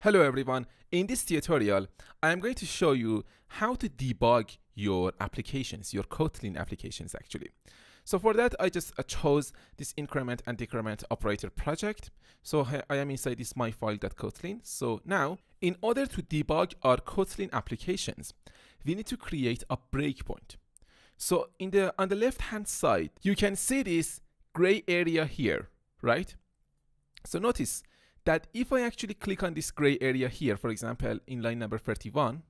Hello everyone, in this tutorial I am going to show you how to debug your applications, your Kotlin applications actually. So for that I just chose this increment and decrement operator project. So I am inside this myfile.kotlin. So now in order to debug our Kotlin applications we need to create a breakpoint. So on the left hand side you can see this gray area here, right? So notice that if I actually click on this gray area here, for example, in line number 31,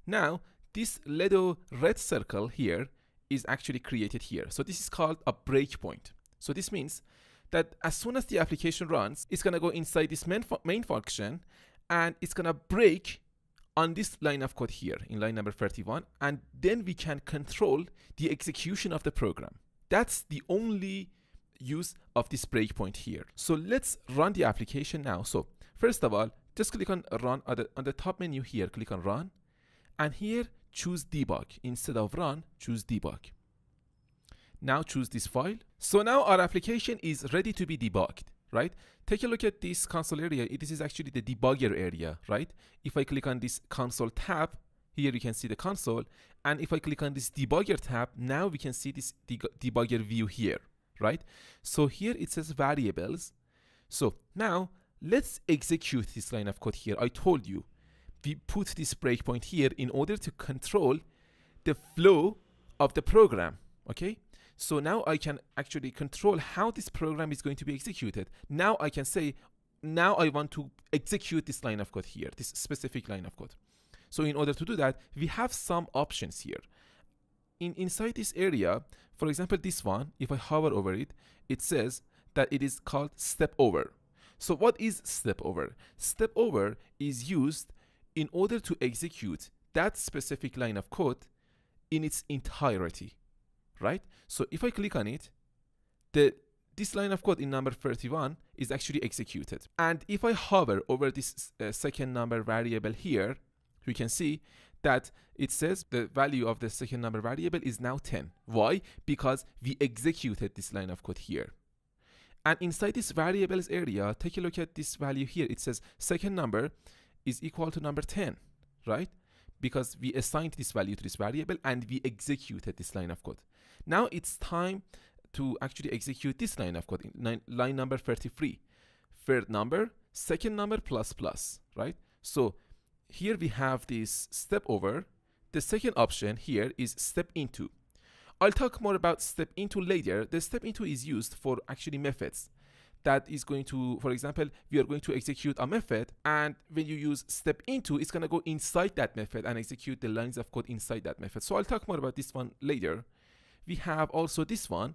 now this little red circle here is actually created here. So this is called a breakpoint. So this means that as soon as the application runs, it's gonna go inside this main function and it's gonna break on this line of code here in line number 31, and then we can control the execution of the program. That's the only use of this breakpoint here. So let's run the application now. So first of all, just click on run on the top menu here, click on run, and here choose debug. Instead of run, choose debug. Now choose this file. So now our application is ready to be debugged, right? Take a look at this console area. This is actually the debugger area, right? If I click on this console tab, here you can see the console, and if I click on this debugger tab, now we can see this debugger view here, right? So here it says variables. So now let's execute this line of code here. I told you we put this breakpoint here in order to control the flow of the program, okay? So now I can actually control how this program is going to be executed. Now I can say, now I want to execute this line of code here, this specific line of code. So in order to do that, we have some options here. Inside this area, for example, this one, if I hover over it, it says that it is called step over. So what is step over? Step over is used in order to execute that specific line of code in its entirety, right? So if I click on it, this line of code in number 31 is actually executed. And if I hover over this second number variable here, we can see that it says the value of the second number variable is now 10. Why? Because we executed this line of code here. And inside this variables area, take a look at this value here. It says second number is equal to number 10, right? Because we assigned this value to this variable and we executed this line of code. Now it's time to actually execute this line of code, line number 33. Third number, second number plus plus, right? So here we have this step over. The second option here is step into. I'll talk more about step into later. The step into is used for actually methods. That is going to, for example, we are going to execute a method, and when you use step into, it's going to go inside that method and execute the lines of code inside that method. So I'll talk more about this one later. We have also this one.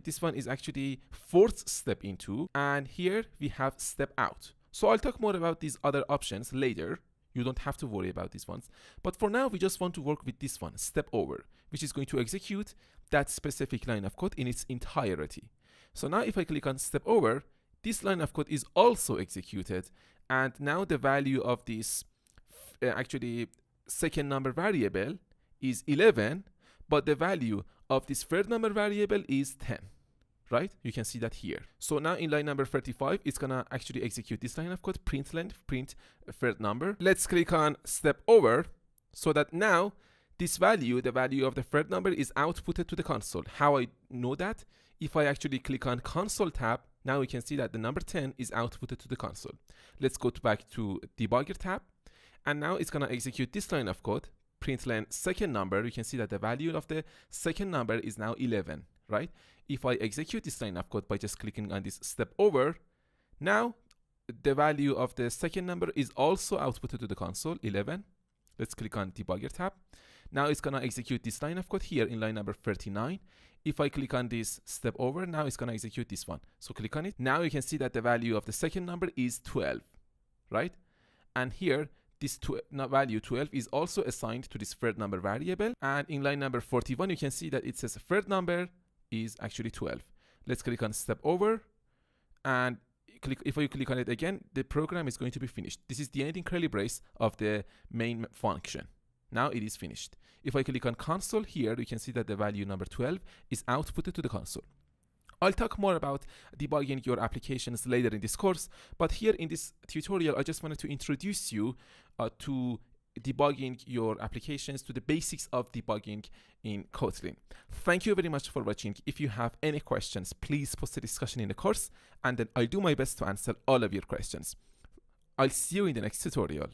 This one is actually fourth step into, and here we have step out. So I'll talk more about these other options later. You don't have to worry about these ones. But for now, we just want to work with this one, step over, which is going to execute that specific line of code in its entirety. So now if I click on step over, this line of code is also executed. And now the value of this actually second number variable is 11, but the value of this third number variable is 10. Right? You can see that here. So now in line number 35, it's gonna actually execute this line of code, print length, print third number. Let's click on step over so that now this value, the value of the third number, is outputted to the console. How I know that? If I actually click on console tab, now we can see that the number 10 is outputted to the console. Let's go back to debugger tab, and now it's gonna execute this line of code, print length second number. You can see that the value of the second number is now 11, right? If I execute this line of code by just clicking on this step over, now the value of the second number is also outputted to the console, 11. Let's click on debugger tab. Now it's gonna execute this line of code here in line number 39. If I click on this step over, now it's gonna execute this one. So click on it. Now you can see that the value of the second number is 12, right? And here, this value 12 is also assigned to this third number variable. And in line number 41, you can see that it says third number is actually 12. Let's click on step over, and if I click on it again, the program is going to be finished. This is the ending curly brace of the main function. Now it is finished. If I click on console here, you can see that the value number 12 is outputted to the console. I'll talk more about debugging your applications later in this course, but here in this tutorial, I just wanted to introduce you to debugging your applications, to the basics of debugging in Kotlin. Thank you very much for watching. If you have any questions, please post the discussion in the course, and then I'll do my best to answer all of your questions. I'll see you in the next tutorial.